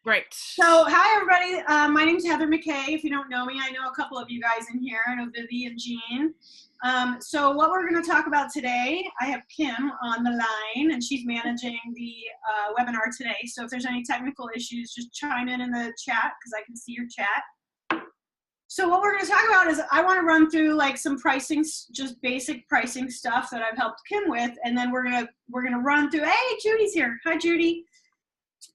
Great. So, hi everybody. My name's Heather McKay. If you don't know me, I know a couple of you guys in here. I know Vivi and Jean. So what we're going to talk about today, I have Kim on the line, and she's managing the webinar today. So if there's any technical issues, just chime in the chat because I can see your chat. So what we're going to talk about is I want to run through like some pricing, just basic pricing stuff that I've helped Kim with, and then we're gonna run through. Hey, Judy's here. Hi, Judy.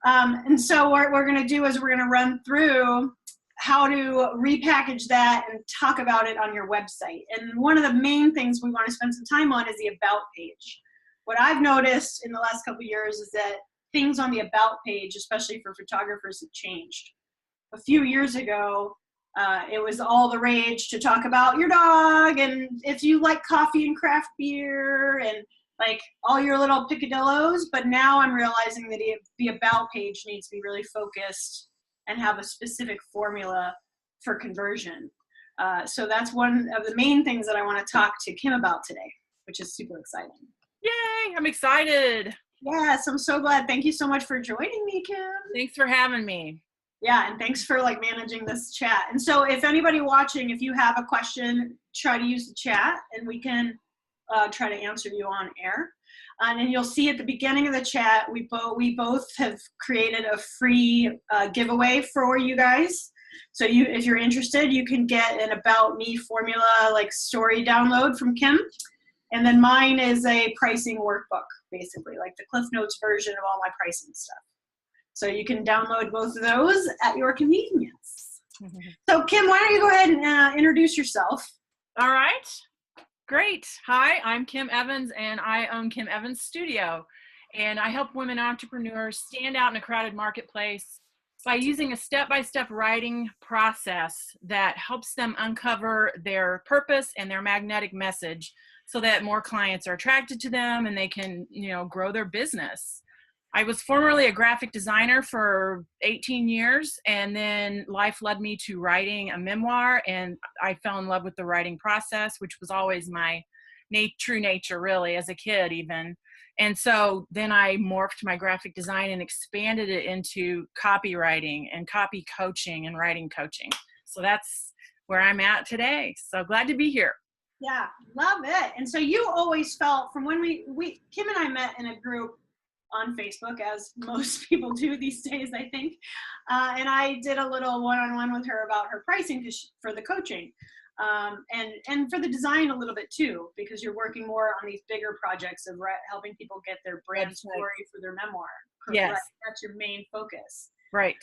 And so what we're going to do is we're going to run through how to repackage that and talk about it on your website. And one of the main things we want to spend some time on is the About page. What I've noticed in the last couple of years is that things on the About page, especially for photographers, have changed. A few years ago, it was all the rage to talk about your dog and if you like coffee and craft beer and like all your little picadillos, but now I'm realizing that the About page needs to be really focused and have a specific formula for conversion. So that's one of the main things that I want to talk to Kim about today, which is super exciting. Yay, I'm excited. Yes, I'm so glad. Thank you so much for joining me, Kim. Thanks for having me. Yeah, and thanks for like managing this chat. And so if anybody watching, if you have a question, try to use the chat and we can try to answer you on air. And then you'll see at the beginning of the chat, we both have created a free giveaway for you guys. So if you're interested, you can get an About Me formula like story download from Kim. And then mine is a pricing workbook, basically, like the Cliff Notes version of all my pricing stuff. So you can download both of those at your convenience. So Kim, why don't you go ahead and introduce yourself? All right. Great. Hi, I'm Kim Evans, and I own Kim Evans Studio. And I help women entrepreneurs stand out in a crowded marketplace by using a step-by-step writing process that helps them uncover their purpose and their magnetic message so that more clients are attracted to them and they can, grow their business. I was formerly a graphic designer for 18 years, and then life led me to writing a memoir, and I fell in love with the writing process, which was always my true nature, really, as a kid even. And so then I morphed my graphic design and expanded it into copywriting and copy coaching and writing coaching. So that's where I'm at today. So glad to be here. Yeah, love it. And so you always felt from when Kim and I met in a group on Facebook, as most people do these days, I think. And I did a little one-on-one with her about her pricing for the coaching and for the design a little bit too, because you're working more on these bigger projects of helping people get their brand story for their memoir. Yes. Right? That's your main focus. Right.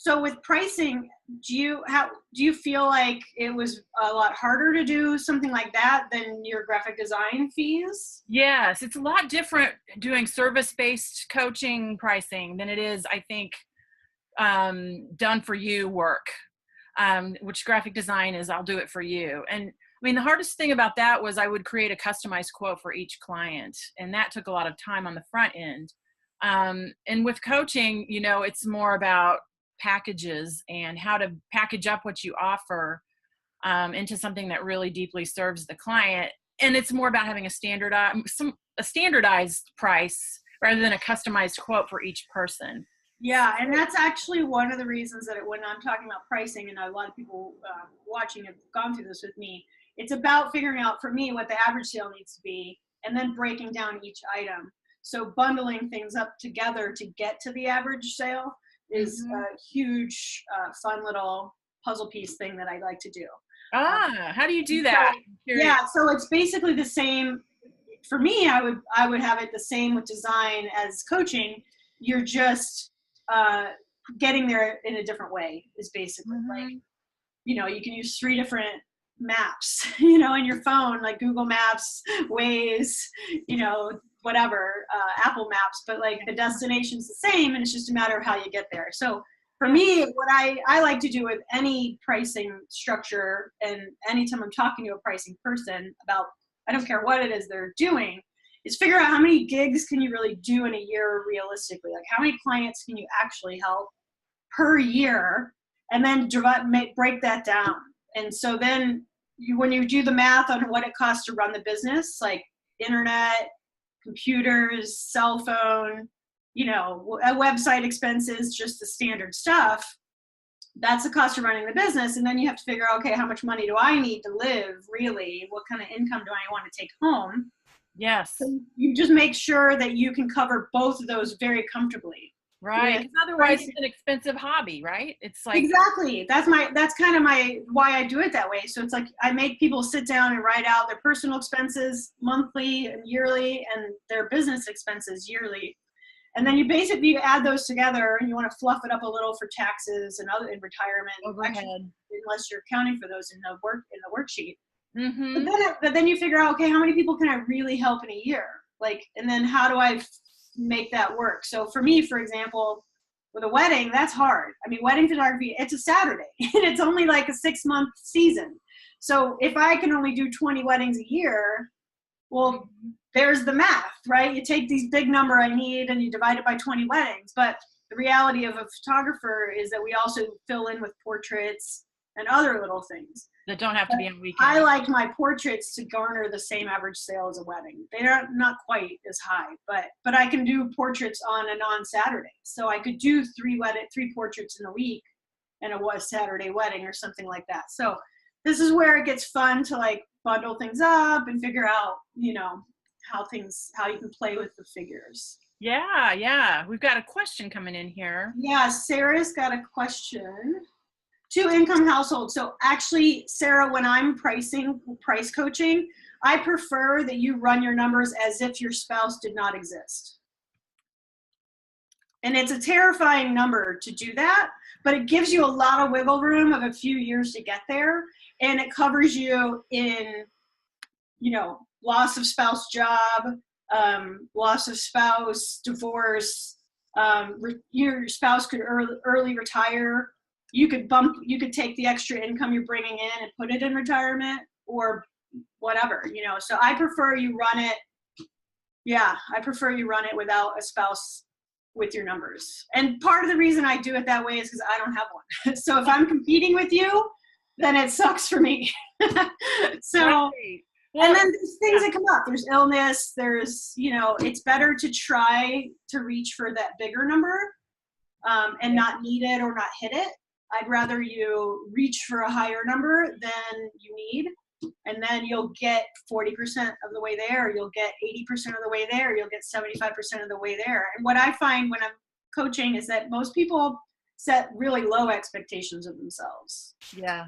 So with pricing, do you feel like it was a lot harder to do something like that than your graphic design fees? Yes, it's a lot different doing service-based coaching pricing than it is, I think, done for you work, which graphic design is I'll do it for you. And I mean, the hardest thing about that was I would create a customized quote for each client, and that took a lot of time on the front end. And with coaching, it's more about packages and how to package up what you offer into something that really deeply serves the client. And it's more about having a standardized price rather than a customized quote for each person. Yeah, and that's actually one of the reasons that when I'm talking about pricing, and a lot of people watching have gone through this with me, it's about figuring out for me what the average sale needs to be and then breaking down each item. So bundling things up together to get to the average sale is a huge, fun little puzzle piece thing that I like to do. How do you do that? So it's basically the same. For me, I would have it the same with design as coaching. You're just getting there in a different way is basically like, you can use 3 different maps, in your phone, like Google Maps, Waze, whatever, Apple Maps, but like the destination's the same and it's just a matter of how you get there. So for me, what I like to do with any pricing structure, and anytime I'm talking to a pricing person about, I don't care what it is they're doing, is figure out how many gigs can you really do in a year realistically? Like how many clients can you actually help per year, and then break that down. And so then when you do the math on what it costs to run the business, like internet, computers, cell phone, a website expenses, just the standard stuff. That's the cost of running the business. And then you have to figure out, okay, how much money do I need to live, really? What kind of income do I want to take home? Yes. So you just make sure that you can cover both of those very comfortably. Right. Because otherwise it's an expensive hobby, right? It's like. Exactly. That's kind of why I do it that way. So it's like I make people sit down and write out their personal expenses monthly and yearly and their business expenses yearly. And then you add those together, and you want to fluff it up a little for taxes and in retirement, Overhead. unless you're accounting for those in the worksheet. Mm-hmm. But then you figure out, okay, how many people can I really help in a year? And then how do I make that work? So for me, for example, with a wedding, that's hard. I mean, wedding photography, it's a Saturday and it's only like a 6-month season. So if I can only do 20 weddings a year, well, there's the math, right? You take these big number I need and you divide it by 20 weddings. But the reality of a photographer is that we also fill in with portraits and other little things. That don't have to be on weekends. I like my portraits to garner the same average sale as a wedding. They're not quite as high, but I can do portraits on a non-Saturday. So I could do 3 portraits in a week and it was Saturday wedding or something like that. So this is where it gets fun to bundle things up and figure out, how you can play with the figures. Yeah. We've got a question coming in here. Yeah, Sarah's got a question. 2-income household. So actually, Sarah, when I'm price coaching, I prefer that you run your numbers as if your spouse did not exist. And it's a terrifying number to do that, but it gives you a lot of wiggle room of a few years to get there. And it covers you in, loss of spouse job, loss of spouse, divorce, your spouse could early retire. You could take the extra income you're bringing in and put it in retirement or whatever, So I prefer you run it. Yeah, I prefer you run it without a spouse with your numbers. And part of the reason I do it that way is because I don't have one. So if I'm competing with you, then it sucks for me. So, right. And then there's things that come up. There's illness. There's, it's better to try to reach for that bigger number and not need it or not hit it. I'd rather you reach for a higher number than you need, and then you'll get 40% of the way there. You'll get 80% of the way there. You'll get 75% of the way there. And what I find when I'm coaching is that most people set really low expectations of themselves. Yeah.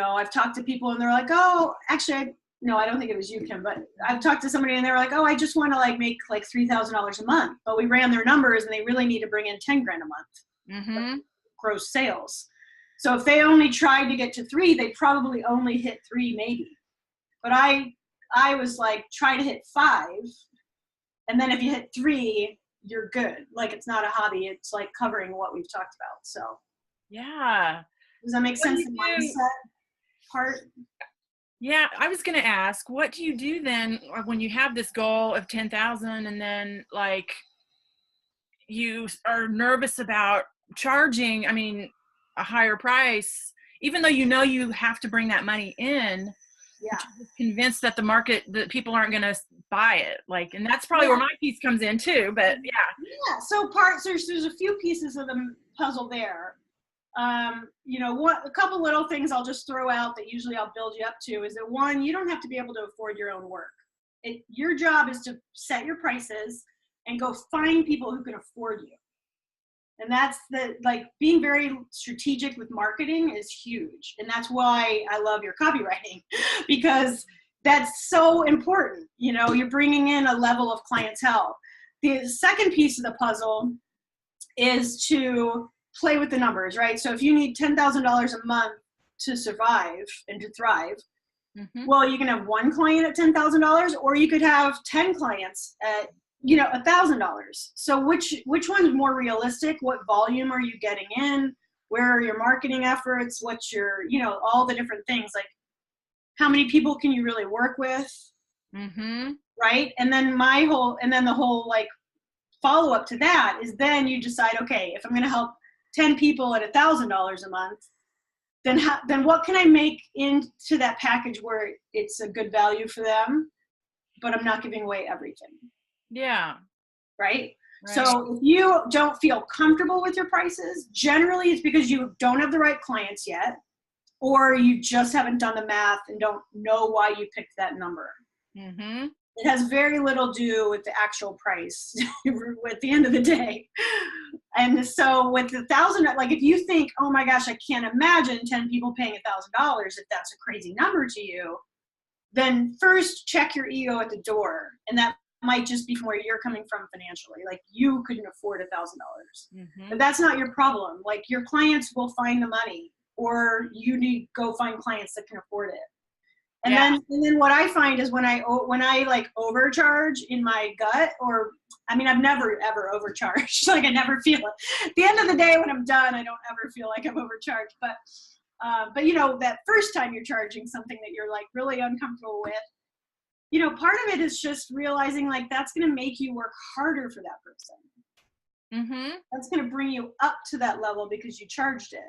I've talked to people and they're like, oh, actually, no, I don't think it was you, Kim, but I've talked to somebody and they were like, oh, I just want to make $3,000 a month. But we ran their numbers and they really need to bring in 10 grand a month. Mm-hmm. Gross sales. So if they only tried to get to 3, they'd probably only hit 3 maybe. But I was like, try to hit 5. And then if you hit 3, you're good. It's not a hobby. It's covering what we've talked about. So yeah. Does that make sense? The mindset part? Yeah, I was going to ask, what do you do then when you have this goal of 10,000 and then you are nervous about charging, a higher price, even though you have to bring that money in? Yeah. Convinced that that people aren't going to buy it. And that's probably where my piece comes in too, but yeah. Yeah. So there's a few pieces of the puzzle there. A couple little things I'll just throw out that usually I'll build you up to is that, one, you don't have to be able to afford your own work. Your job is to set your prices and go find people who can afford you. And that's being very strategic with marketing is huge. And that's why I love your copywriting, because that's so important. You're bringing in a level of clientele. The second piece of the puzzle is to play with the numbers, right? So if you need $10,000 a month to survive and to thrive, well, you can have one client at $10,000, or you could have 10 clients at $1,000. So which one's more realistic? What volume are you getting in? Where are your marketing efforts? What's your, all the different things, how many people can you really work with? Right. And then the whole follow up to that is then you decide, okay, if I'm going to help 10 people at $1,000 a month, then what can I make into that package where it's a good value for them, but I'm not giving away everything. Yeah. Right. Right. So if you don't feel comfortable with your prices, generally it's because you don't have the right clients yet, or you just haven't done the math and don't know why you picked that number. Mm-hmm. It has very little to do with the actual price at the end of the day. And so with $1,000, like if you think, oh my gosh, I can't imagine 10 people paying $1,000, if that's a crazy number to you, then first check your ego at the door. And that might just be from where you're coming from financially. Like you couldn't afford $1,000, but that's not your problem. Like your clients will find the money, or you need to go find clients that can afford it. And then what I find is when I like overcharge in my gut, or I mean, I've never ever overcharged. Like I never feel it. At the end of the day, when I'm done, I don't ever feel like I'm overcharged. But you know, that first time you're charging something that you're like really uncomfortable with, you know, part of it is just realizing like that's going to make you work harder for that person. Mm-hmm. That's going to bring you up to that level because you charged it.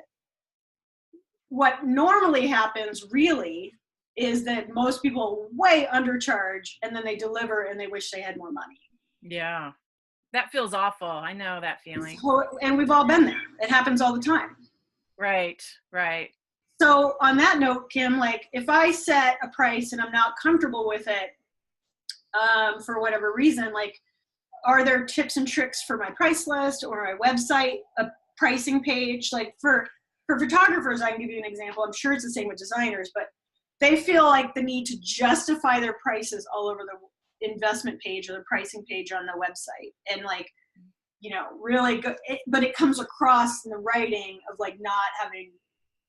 What normally happens really is that most people way undercharge and then they deliver and they wish they had more money. Yeah. That feels awful. I know that feeling. And we've all been there. It happens all the time. Right. Right. So on that note, Kim, like if I set a price and I'm not comfortable with it, for whatever reason, like, are there tips and tricks for my price list or my website, a pricing page? Like for photographers, I can give you an example. I'm sure it's the same with designers, but they feel like the need to justify their prices all over the investment page or the pricing page on the website. And like, you know, really good, but it comes across in the writing of like not having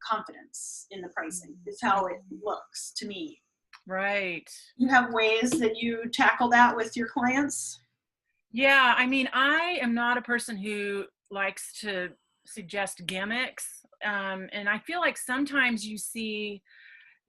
confidence in the pricing is how it looks to me. Right. You have ways that you tackle that with your clients? Yeah. I mean, I am not a person who likes to suggest gimmicks. And I feel like sometimes you see,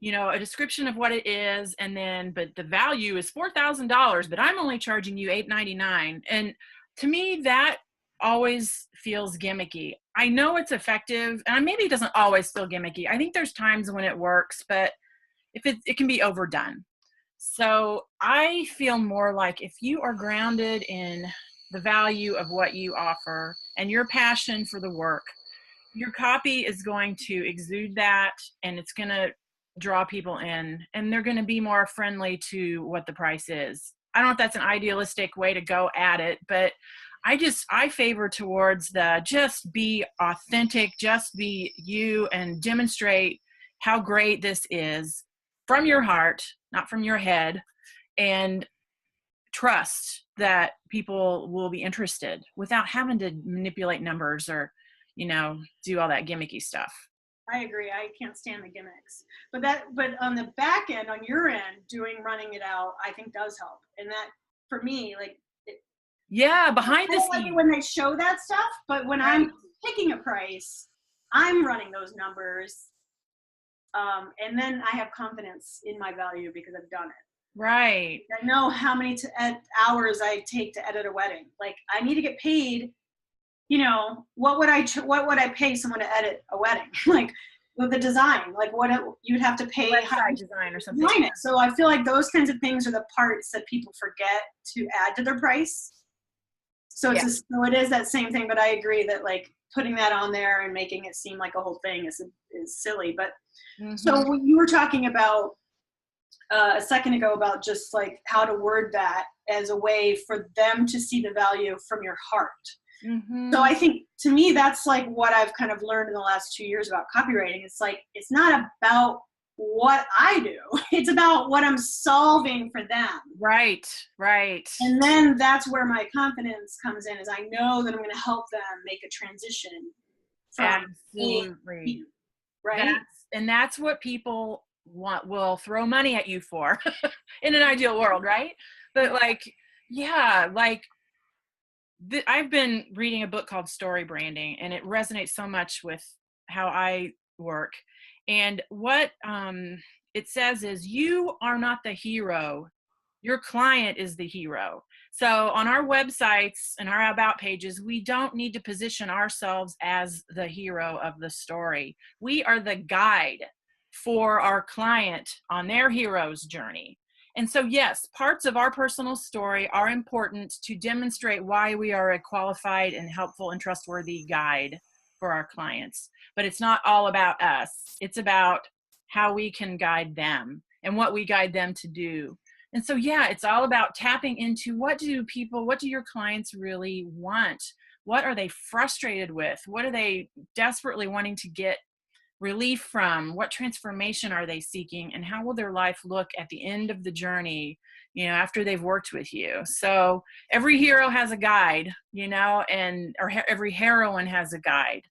you know, a description of what it is, and then, but the value is $4,000, but I'm only charging you $899. And to me, that always feels gimmicky. I know it's effective, and maybe it doesn't always feel gimmicky. I think there's times when it works, but if it can be overdone. So I feel more like if you are grounded in the value of what you offer and your passion for the work, your copy is going to exude that, and it's going to draw people in, and they're going to be more friendly to what the price is. I don't know if that's an idealistic way to go at it, but I favor towards the just be authentic, just be you, and demonstrate how great this is from your heart, not from your head, and trust that people will be interested without having to manipulate numbers or, you know, do all that gimmicky stuff. I agree. I can't stand the gimmicks. But on the back end, on your end, running it out, I think does help. And that, for me, like, yeah, behind I the don't like it scenes. when they show that stuff, but when I'm picking a price, I'm running those numbers. And then I have confidence in my value because I've done it. Right. I know how many hours I take to edit a wedding. Like, I need to get paid. You know, what would I pay someone to edit a wedding? Like with the design, like you'd have to pay website design or something. Design it. So I feel like those kinds of things are the parts that people forget to add to their price. So so it is that same thing, but I agree that like putting that on there and making it seem like a whole thing is silly. But so when you were talking about a second ago about just like how to word that as a way for them to see the value from your heart. So I think to me, that's like what I've kind of learned in the last 2 years about copywriting. It's like, it's not about what I do. It's about what I'm solving for them. Right, right. And then that's where my confidence comes in, is I know that I'm going to help them make a transition from absolutely. Right. That's what people will throw money at you for in an ideal world, right? But like, yeah, like, I've been reading a book called Story Branding, and it resonates so much with how I work. And what it says is, you are not the hero. Your client is the hero. So on our websites and our about pages, we don't need to position ourselves as the hero of the story. We are the guide for our client on their hero's journey. And so, yes, parts of our personal story are important to demonstrate why we are a qualified and helpful and trustworthy guide for our clients. But it's not all about us. It's about how we can guide them and what we guide them to do. And so, yeah, it's all about tapping into what do your clients really want? What are they frustrated with? What are they desperately wanting to get relief from? What transformation are they seeking? And how will their life look at the end of the journey, after they've worked with you? So every hero has a guide, or every heroine has a guide.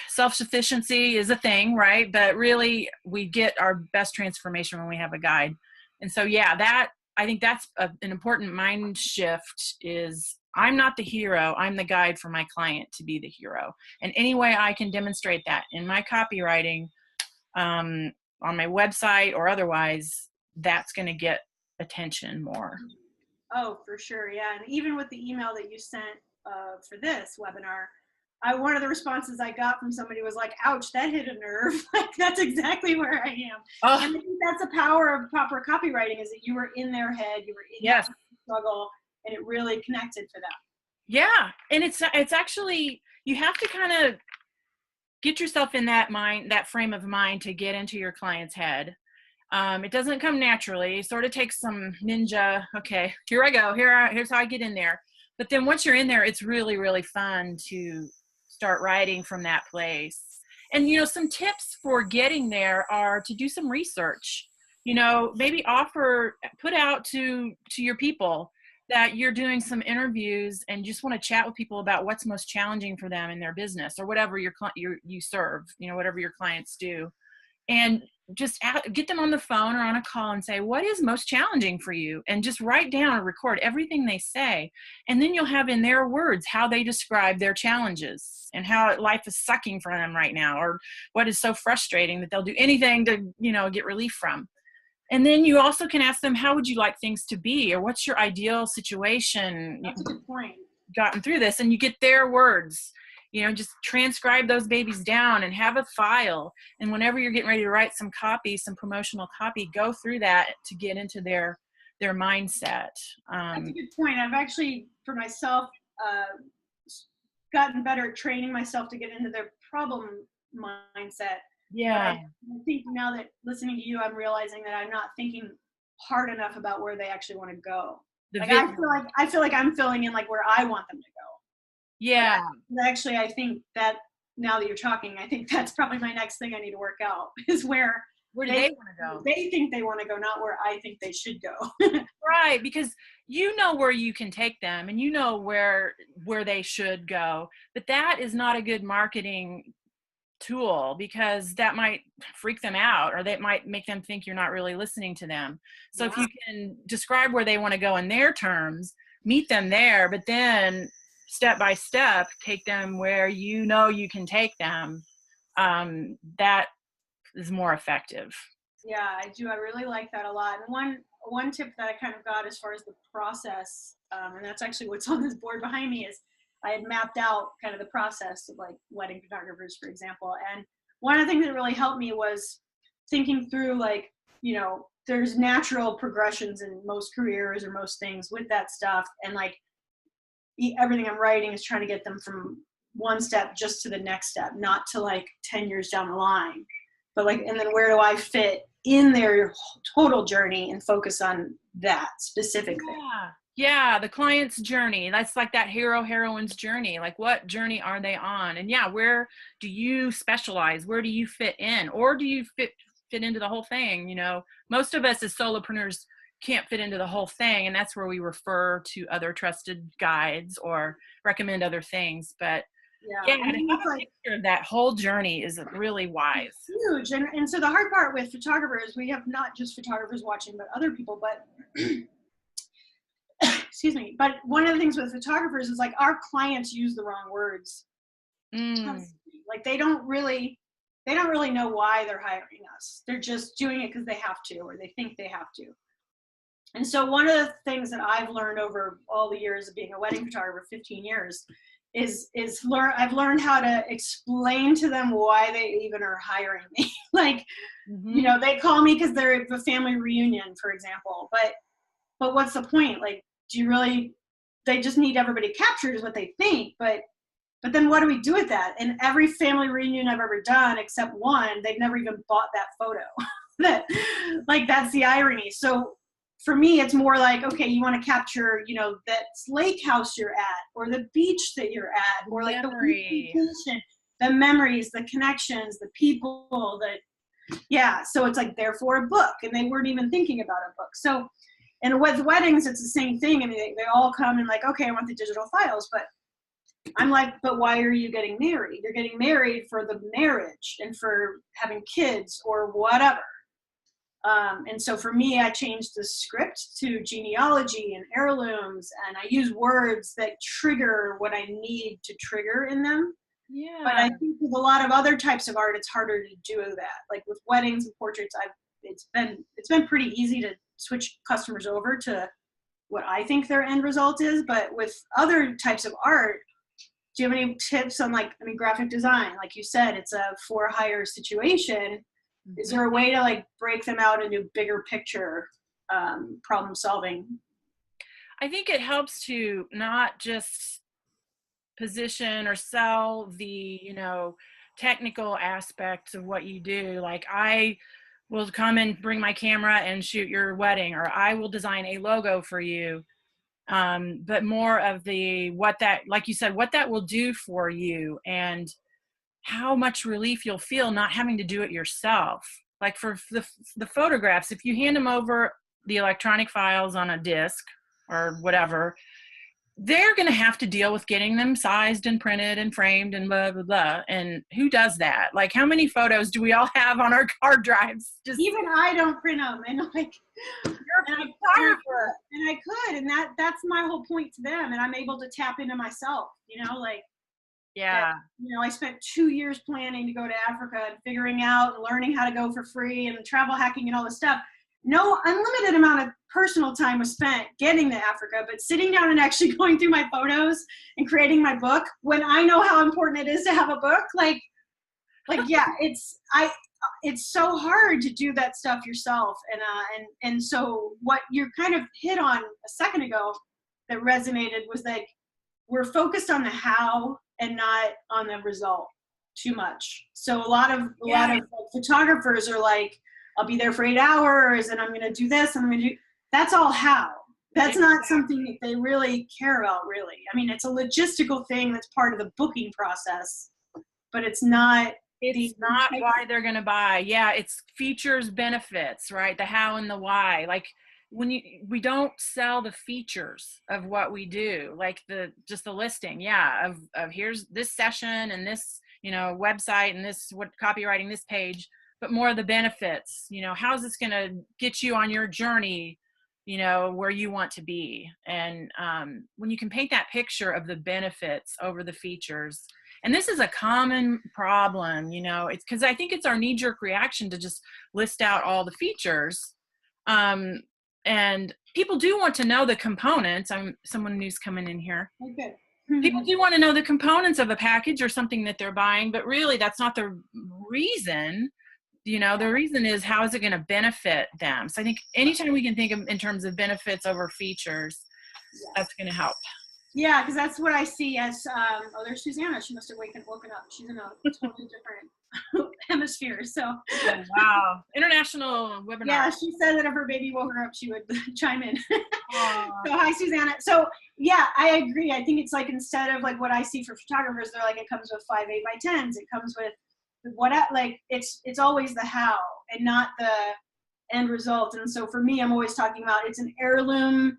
Self-sufficiency is a thing, right? But really we get our best transformation when we have a guide. And so, yeah, I think that's an important mind shift is I'm not the hero. I'm the guide for my client to be the hero. And any way I can demonstrate that in my copywriting, on my website or otherwise, that's going to get attention more. Oh, for sure. Yeah. And even with the email that you sent for this webinar, one of the responses I got from somebody was like, ouch, that hit a nerve. Like, that's exactly where I am. Oh. And I think that's the power of proper copywriting, is that you were in their head, you were in yes. that struggle, and it really connected for them. Yeah. And it's actually, you have to kind of get yourself in that frame of mind to get into your client's head. It doesn't come naturally. It sort of takes some ninja. Okay, here I go. Here's how I get in there. But then once you're in there, it's really, really fun to start writing from that place. And, some tips for getting there are to do some research. Maybe put out to your people that you're doing some interviews and just want to chat with people about what's most challenging for them in their business or whatever you serve, whatever your clients do. And just get them on the phone or on a call and say, what is most challenging for you? And just write down or record everything they say. And then you'll have in their words how they describe their challenges and how life is sucking for them right now, or what is so frustrating that they'll do anything to, get relief from. And then you also can ask them, how would you like things to be? Or what's your ideal situation? That's a good point. Gotten through this, and you get their words. Just transcribe those babies down and have a file. And whenever you're getting ready to write some promotional copy, go through that to get into their mindset. That's a good point. I've actually, for myself, gotten better at training myself to get into their problem mindset. Yeah. I think now that listening to you, I'm realizing that I'm not thinking hard enough about where they actually want to go. I feel like I'm filling in like where I want them to go. Yeah. But actually, I think that now that you're talking, I think that's probably my next thing I need to work out is where do they want to go? They think they want to go, not where I think they should go. Right, because where you can take them and where they should go. But that is not a good marketing tool, because that might freak them out, or that might make them think you're not really listening to them. So if you can describe where they want to go in their terms, meet them there, but then step by step take them where you can take them, that is more effective. Yeah, I do. I really like that a lot. And one tip that I kind of got as far as the process, and that's actually what's on this board behind me, is I had mapped out kind of the process of like wedding photographers, for example. And one of the things that really helped me was thinking through, like, there's natural progressions in most careers or most things with that stuff. And like everything I'm writing is trying to get them from one step just to the next step, not to like 10 years down the line. But like, and then where do I fit in their total journey and focus on that specific thing? Yeah, the client's journey. That's like that heroine's journey. Like, what journey are they on? And where do you specialize? Where do you fit in? Or do you fit into the whole thing? Most of us as solopreneurs can't fit into the whole thing, and that's where we refer to other trusted guides or recommend other things. But to have a picture of that whole journey is really wise. Huge. And so the hard part with photographers, we have not just photographers watching, but other people, but excuse me. But one of the things with photographers is like our clients use the wrong words. Like they don't really know why they're hiring us. They're just doing it because they have to, or they think they have to. And so one of the things that I've learned over all the years of being a wedding photographer, 15 years, I've learned how to explain to them why they even are hiring me. Like, you know, they call me because they're at a family reunion, for example, but what's the point? Like, do you really, they just need everybody captured is what they think, but then what do we do with that? And every family reunion I've ever done, except one, they've never even bought that photo. Like, that's the irony. So for me, it's more like, okay, you want to capture, you know, that lake house you're at, or the beach that you're at, or like the vacation, the memories, the connections, the people, yeah. So it's like, therefore a book, and they weren't even thinking about a book. So, and with weddings, it's the same thing. I mean, they all come and like, okay, I want the digital files, but I'm like, but why are you getting married? You're getting married for the marriage and for having kids or whatever. And so for me, I changed the script to genealogy and heirlooms, and I use words that trigger what I need to trigger in them. Yeah. But I think with a lot of other types of art, it's harder to do that. Like with weddings and portraits, it's been pretty easy to switch customers over to what I think their end result is. But with other types of art, do you have any tips on, like, I mean, graphic design, like you said, it's a for hire situation. Is there a way to like break them out into bigger picture problem solving? I think it helps to not just position or sell the, you know, technical aspects of what you do. Like, I will come and bring my camera and shoot your wedding, or I will design a logo for you. But more of the, what that, like you said, what that will do for you, and how much relief you'll feel not having to do it yourself. Like for the photographs, if you hand them over the electronic files on a disc or whatever, they're going to have to deal with getting them sized and printed and framed and blah, blah, blah. And who does that? Like, how many photos do we all have on our hard drives? Just, even I don't print them, and like, you're a photographer. And I could, and that's my whole point to them. And I'm able to tap into myself, you know, like, yeah. You know, I spent 2 years planning to go to Africa and figuring out and learning how to go for free and travel hacking and all this stuff. No unlimited amount of personal time was spent getting to Africa, but sitting down and actually going through my photos and creating my book, when I know how important it is to have a book, like yeah, it's so hard to do that stuff yourself. And so what you kind of hit on a second ago that resonated was like, we're focused on the how and not on the result too much. So a lot of photographers are like, I'll be there for 8 hours and I'm going to do this and I'm going to do, that's all how. That's not something that they really care about, really. I mean, it's a logistical thing that's part of the booking process, but it's not why they're going to buy. Yeah. It's features, benefits, right? The how and the why. Like, we don't sell the features of what we do, like just the listing. Yeah. Of here's this session and this, you know, website and this, what copywriting this page, but more of the benefits, you know, how's this going to get you on your journey, you know, where you want to be. And when you can paint that picture of the benefits over the features, and this is a common problem, you know, it's because I think it's our knee-jerk reaction to just list out all the features. And people do want to know the components. Someone new's coming in here. Okay. People do want to know the components of a package or something that they're buying, but really that's not the reason. You know, the reason is, how is it going to benefit them? So I think anytime we can think of in terms of benefits over features, that's going to help. Yeah, because that's what I see as, oh, there's Susanna. She must have woken up. She's in a totally different hemisphere. So. Oh, wow. International webinar. Yeah, she said that if her baby woke her up, she would chime in. So hi, Susanna. So yeah, I agree. I think it's like, instead of like what I see for photographers, they're like, it comes with 5 8x10s. It comes with like it's always the how and not the end result. And so for me, I'm always talking about, it's an heirloom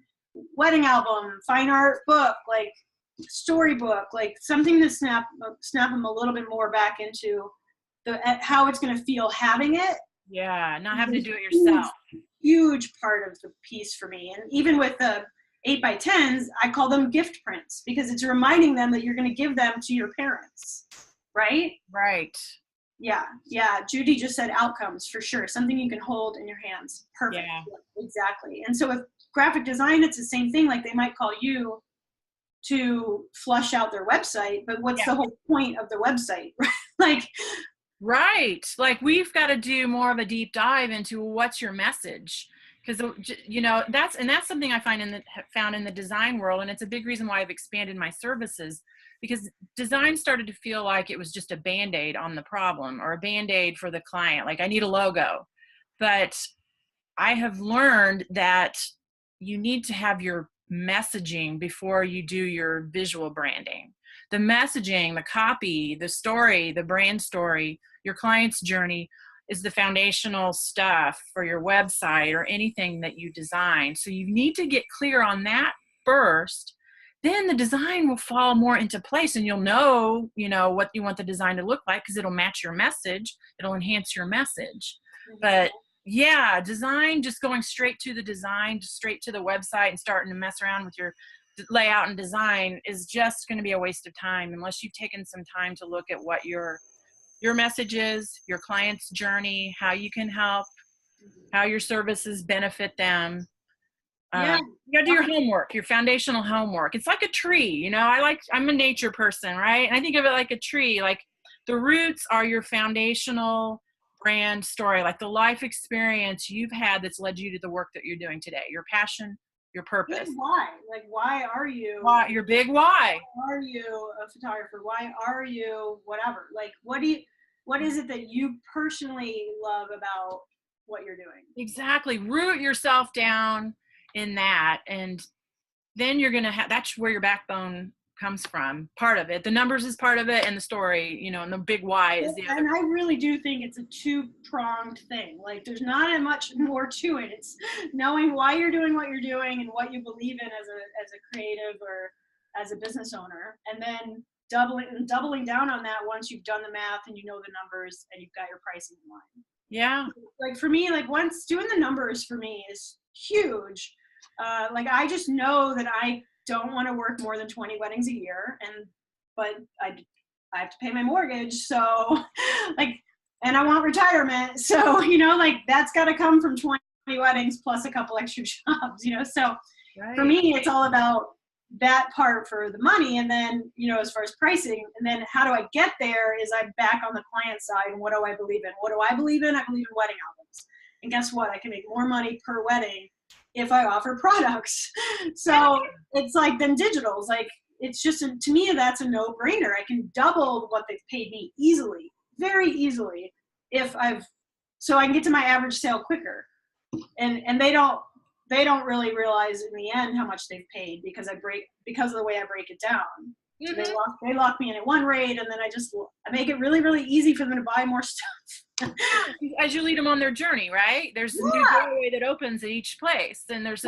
wedding album, fine art book, like storybook, like something to snap them a little bit more back into how it's going to feel having it. Yeah, not having to do it yourself. Huge part of the piece for me. And even with the 8x10s, I call them gift prints, because it's reminding them that you're going to give them to your parents, right? Right. Yeah. Judy just said outcomes, for sure. Something you can hold in your hands. Perfect. Yeah. Exactly. And so with graphic design, it's the same thing. Like, they might call you to flush out their website, but what's Yeah. the whole point of the website? Like, Right. Like we've got to do more of a deep dive into what's your message. Because, that's something I found in the design world. And it's a big reason why I've expanded my services, because design started to feel like it was just a Band-Aid on the problem, or a Band-Aid for the client. Like, I need a logo. But I have learned that you need to have your messaging before you do your visual branding. The messaging, the copy, the story, the brand story, your client's journey is the foundational stuff for your website or anything that you design. So you need to get clear on that first. Then the design will fall more into place, and you'll know, what you want the design to look like, because it'll match your message. It'll enhance your message. But yeah, design, just going straight to the design, straight to the website and starting to mess around with your layout and design is just going to be a waste of time, unless you've taken some time to look at what your message is, your client's journey, how you can help, how your services benefit them. yeah, You got to do your homework, your foundational homework. It's like a tree, I'm a nature person, right? And I think of it like a tree. Like, the roots are your foundational brand story, like the life experience you've had that's led you to the work that you're doing today, your passion, your purpose. why? Like, why are you? Why, your big why. Why are you a photographer? Why are you whatever? Like, what is it that you personally love about what you're doing? Exactly. Root yourself down in that, and then you're going to have, that's where your backbone comes from. Part of it, the numbers is part of it, and the story, and the big why is the other. And I really do think it's a two-pronged thing. Like, there's not much more to it. It's knowing why you're doing what you're doing and what you believe in as a creative or as a business owner, and then doubling down on that once you've done the math and you know the numbers and you've got your pricing in line. Yeah. Like, for me, like, once doing the numbers for me is huge. Like, I just know that I don't want to work more than 20 weddings a year, but I have to pay my mortgage, so like, and I want retirement, so like, that's got to come from 20 weddings plus a couple extra jobs, so right. For me, it's all about that part for the money, and then as far as pricing, and then how do I get there is I'm back on the client side, and what do I believe in? I believe in wedding albums, and guess what? I can make more money per wedding if I offer products. So it's like, then digital's like, it's just, to me, that's a no-brainer. I can double what they've paid me easily, very easily, so I can get to my average sale quicker. And they don't really realize in the end how much they've paid, because of the way I break it down. Mm-hmm. They lock me in at one rate, and then I make it really, really easy for them to buy more stuff. As you lead them on their journey, right? There's a new doorway that opens at each place, and there's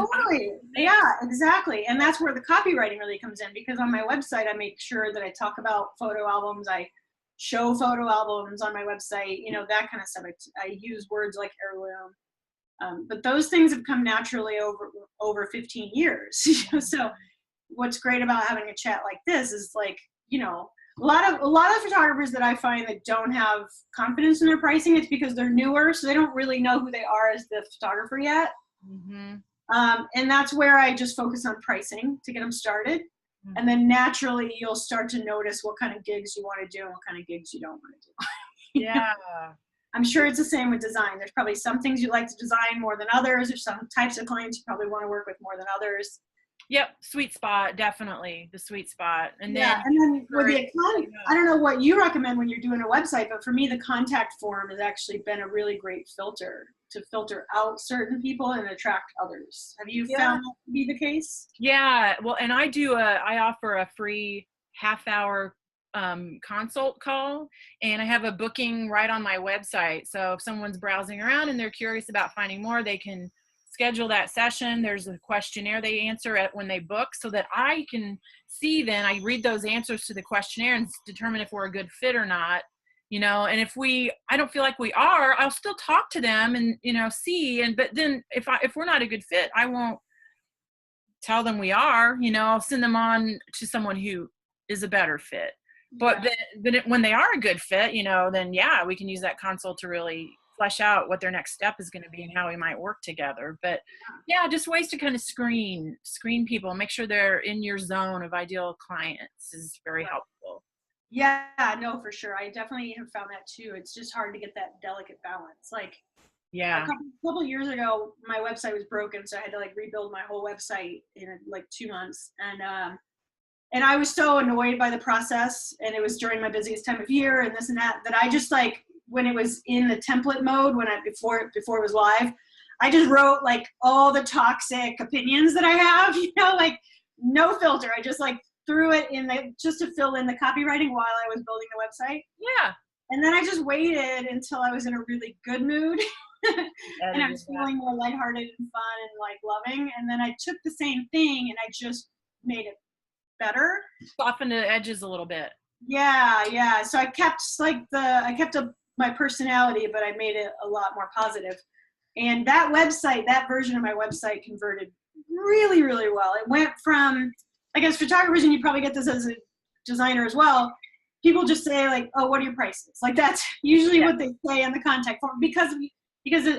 yeah, exactly. And that's where the copywriting really comes in, because on my website, I make sure that I talk about photo albums. I show photo albums on my website, that kind of stuff. I use words like heirloom. But those things have come naturally over 15 years. So what's great about having a chat like this is, like, a lot of photographers that I find that don't have confidence in their pricing, it's because they're newer, so they don't really know who they are as the photographer yet. Mm-hmm. And that's where I just focus on pricing to get them started. Mm-hmm. And then naturally you'll start to notice what kind of gigs you want to do and what kind of gigs you don't want to do. Yeah. I'm sure it's the same with design. There's probably some things you like to design more than others. There's some types of clients you probably want to work with more than others. Yep, sweet spot, definitely the sweet spot. And then with the account, I don't know what you recommend when you're doing a website, but for me, the contact form has actually been a really great filter to filter out certain people and attract others. Have you found that to be the case? Yeah, well, and I offer a free half-hour consult call, and I have a booking right on my website. So if someone's browsing around and they're curious about finding more, they can schedule that session. There's a questionnaire they answer when they book, so that I can see, then I read those answers to the questionnaire and determine if we're a good fit or not, and if I don't feel like we are, I'll still talk to them and, see. But then if we're not a good fit, I won't tell them we are, I'll send them on to someone who is a better fit. But then when they are a good fit, then we can use that consult to really flesh out what their next step is going to be and how we might work together. But yeah, just ways to kind of screen people, make sure they're in your zone of ideal clients is very helpful. Yeah, no, for sure. I definitely have found that too. It's just hard to get that delicate balance. Like Yeah. a couple years ago, my website was broken, so I had to like rebuild my whole website in like 2 months. And I was so annoyed by the process, and it was during my busiest time of year and this and that, that I just like, when it was in the template mode, before it was live, I just wrote like all the toxic opinions that I have, like no filter. I just like threw it in just to fill in the copywriting while I was building the website. Yeah. And then I just waited until I was in a really good mood and I was feeling more lighthearted and fun and like loving. And then I took the same thing and I just made it better. Soften the edges a little bit. Yeah. So I kept my personality, but I made it a lot more positive. And that version of my website converted really, really well. It went from, like, as photographers, and you probably get this as a designer as well, people just say like, oh, what are your prices? Like that's usually what they say in the contact form, because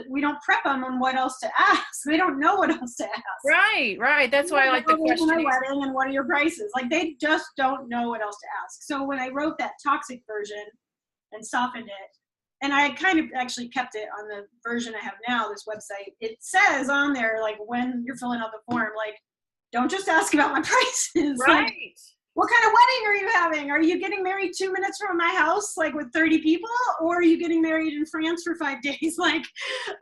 we don't prep them on what else to ask. They don't know what else to ask. Right. That's why I like the question. Wedding and what are your prices? Like they just don't know what else to ask. So when I wrote that toxic version and softened it, and I kind of actually kept it on the version I have now, this website, it says on there, like when you're filling out the form, like, don't just ask about my prices. Right. Like, what kind of wedding are you having? Are you getting married 2 minutes from my house, like with 30 people? Or are you getting married in France for 5 days? Like,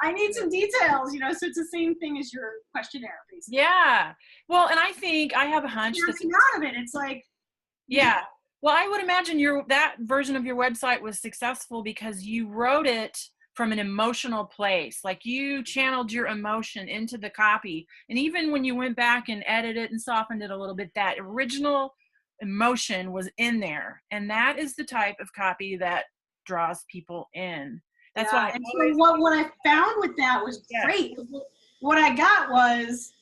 I need some details, so it's the same thing as your questionnaire, basically. Yeah. Well, and I think I have a hunch out of it. It's like, yeah. Well, I would imagine that version of your website was successful because you wrote it from an emotional place. Like you channeled your emotion into the copy. And even when you went back and edited it and softened it a little bit, that original emotion was in there. And that is the type of copy that draws people in. That's why. And so what I found with that was great. What I got was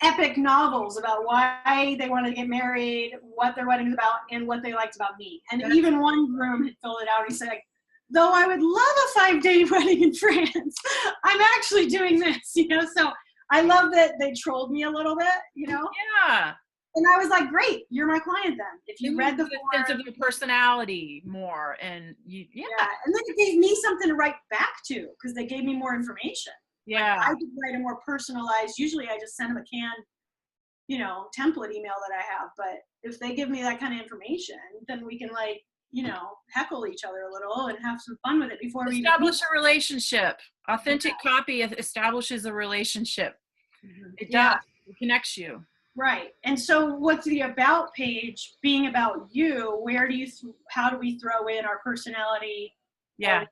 epic novels about why they wanted to get married, what their wedding's about, and what they liked about me. And even one groom had filled it out. He said, like, though I would love a 5-day wedding in France, I'm actually doing this, So I love that they trolled me a little bit, Yeah. And I was like, great, you're my client then. If you read the form, sense of your personality more, and and then it gave me something to write back to because they gave me more information. Yeah. Like I could write a more personalized. Usually, I just send them a canned, template email that I have. But if they give me that kind of information, then we can heckle each other a little and have some fun with it before we establish a relationship. Authentic copy establishes a relationship. It does. It connects you. Right. And so what's the about page being about you? How do we throw in our personality? Yeah.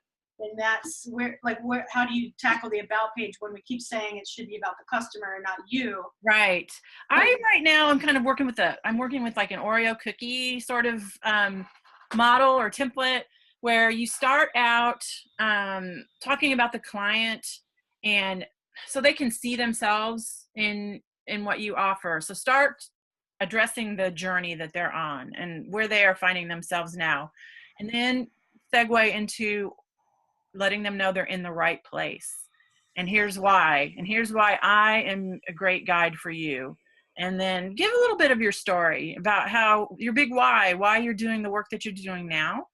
And that's how do you tackle the about page when we keep saying it should be about the customer and not you? Right. Right now I'm kind of working with like an Oreo cookie sort of model or template where you start out talking about the client, and so they can see themselves in what you offer. So start addressing the journey that they're on and where they are finding themselves now, and then segue into letting them know they're in the right place. And here's why I am a great guide for you. And then give a little bit of your story about how your big why you're doing the work that you're doing now.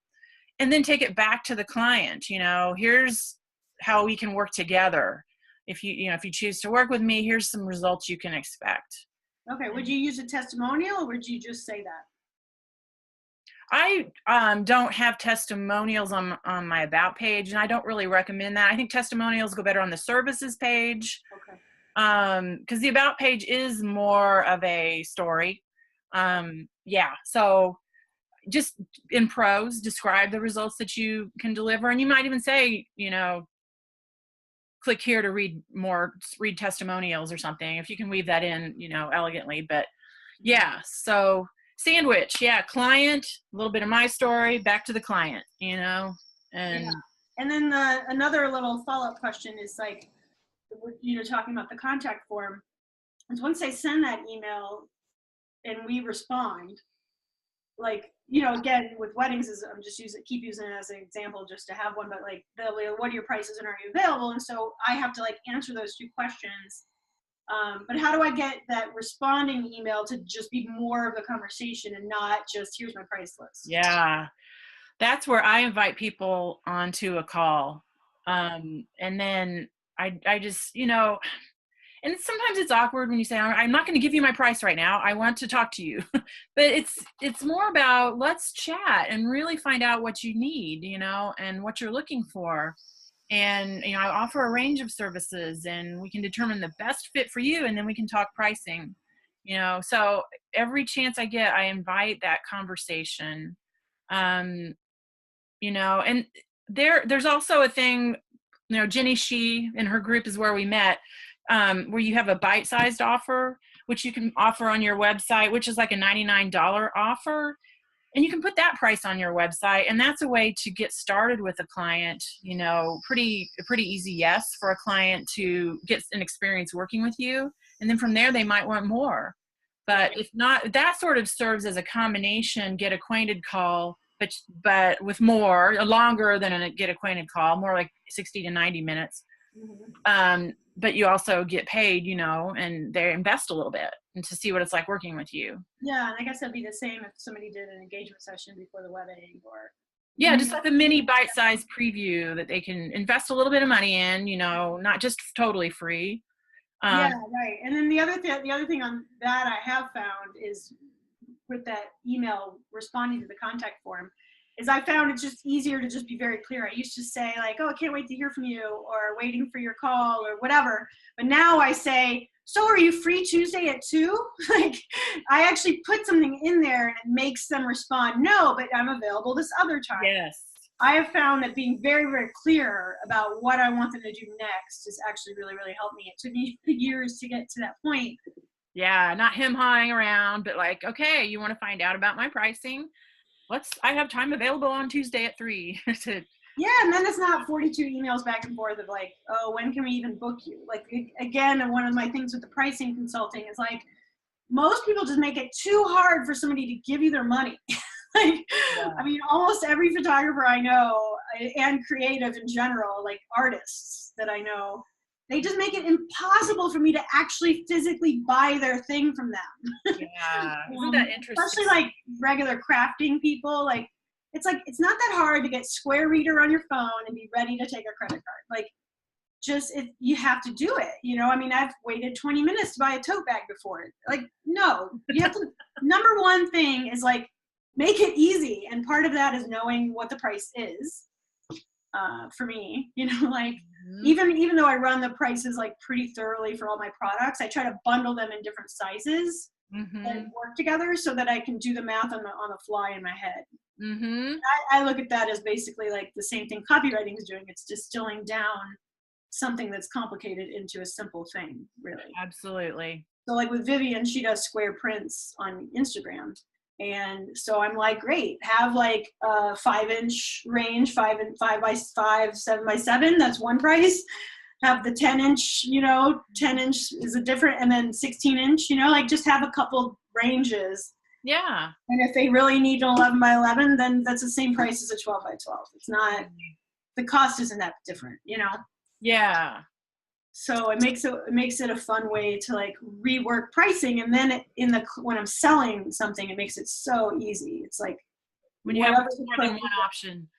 And then take it back to the client. Here's how we can work together. If you choose to work with me, here's some results you can expect. Okay. Would you use a testimonial, or would you just say that? I don't have testimonials on my about page, and I don't really recommend that. I think testimonials go better on the services page. Okay. Because the about page is more of a story. So just in prose, describe the results that you can deliver, and you might even say, click here to read testimonials or something, if you can weave that in, elegantly. But so sandwich, client, a little bit of my story, back to the client, and then another little follow-up question is like, talking about the contact form, is once they send that email and we respond, like, again, with weddings I'm just keep using it as an example just to have one, but like, what are your prices and are you available? And so I have to like answer those two questions. But how do I get that responding email to just be more of a conversation and not just, here's my price list? Yeah. That's where I invite people onto a call. And then I just, and sometimes it's awkward when you say, I'm not going to give you my price right now. I want to talk to you. But it's more about, let's chat and really find out what you need, and what you're looking for. And, I offer a range of services and we can determine the best fit for you. And then we can talk pricing, so every chance I get, I invite that conversation. And there's also a thing, Jenny Shee and her group is where we met, where you have a bite-sized offer, which you can offer on your website, which is like a $99 offer. And you can put that price on your website. And that's a way to get started with a client, pretty easy yes for a client to get an experience working with you. And then from there, they might want more. But if not, that sort of serves as a combination get acquainted call, but with a longer than a get acquainted call, more like 60 to 90 minutes. Mm-hmm. But you also get paid, and they invest a little bit and to see what it's like working with you. Yeah, and I guess that'd be the same if somebody did an engagement session before the wedding or. Yeah, just like a mini bite-sized preview that they can invest a little bit of money in, not just totally free. Yeah, right. And then the other thing on that I have found is with that email responding to the contact form is I found it's just easier to just be very clear. I used to say like, oh, I can't wait to hear from you or waiting for your call or whatever. But now I say, so are you free Tuesday at 2? Like I actually put something in there and it makes them respond, no, but I'm available this other time. Yes. I have found that being very, very clear about what I want them to do next has actually really, really helped me. It took me years to get to that point. Yeah, not him-hawing around, but like, okay, you want to find out about my pricing? I have time available on Tuesday at 3. Yeah, and then it's not 42 emails back and forth of like, oh, when can we even book you? Like, again, one of my things with the pricing consulting is like, most people just make it too hard for somebody to give you their money. Like, yeah. I mean, almost every photographer I know and creative in general, like artists that I know, they just make it impossible for me to actually physically buy their thing from them. Yeah, isn't that interesting? Especially like regular crafting people, like, it's not that hard to get Square Reader on your phone and be ready to take a credit card. Like, you have to do it. I mean, I've waited 20 minutes to buy a tote bag before. Like, no, you have to, number one thing is like, make it easy. And part of that is knowing what the price is. For me, like mm-hmm. even though I run the prices like pretty thoroughly for all my products, I try to bundle them in different sizes mm-hmm. and work together so that I can do the math on the fly in my head. Mm-hmm. I look at that as basically like the same thing copywriting is doing. It's distilling down something that's complicated into a simple thing, really. Absolutely. So like with Vivian, she does square prints on Instagram. And so I'm like, great, have like a 5-inch range, 5 by 5, 7 by 7, that's one price. Have the 10-inch, 10-inch is a different, and then 16-inch, like just have a couple ranges. Yeah. And if they really need an 11 by 11, then that's the same price as a 12 by 12. It's not, the cost isn't that different, Yeah. So it makes it a fun way to like rework pricing, and then when I'm selling something, it makes it so easy. It's like when you have more than one option.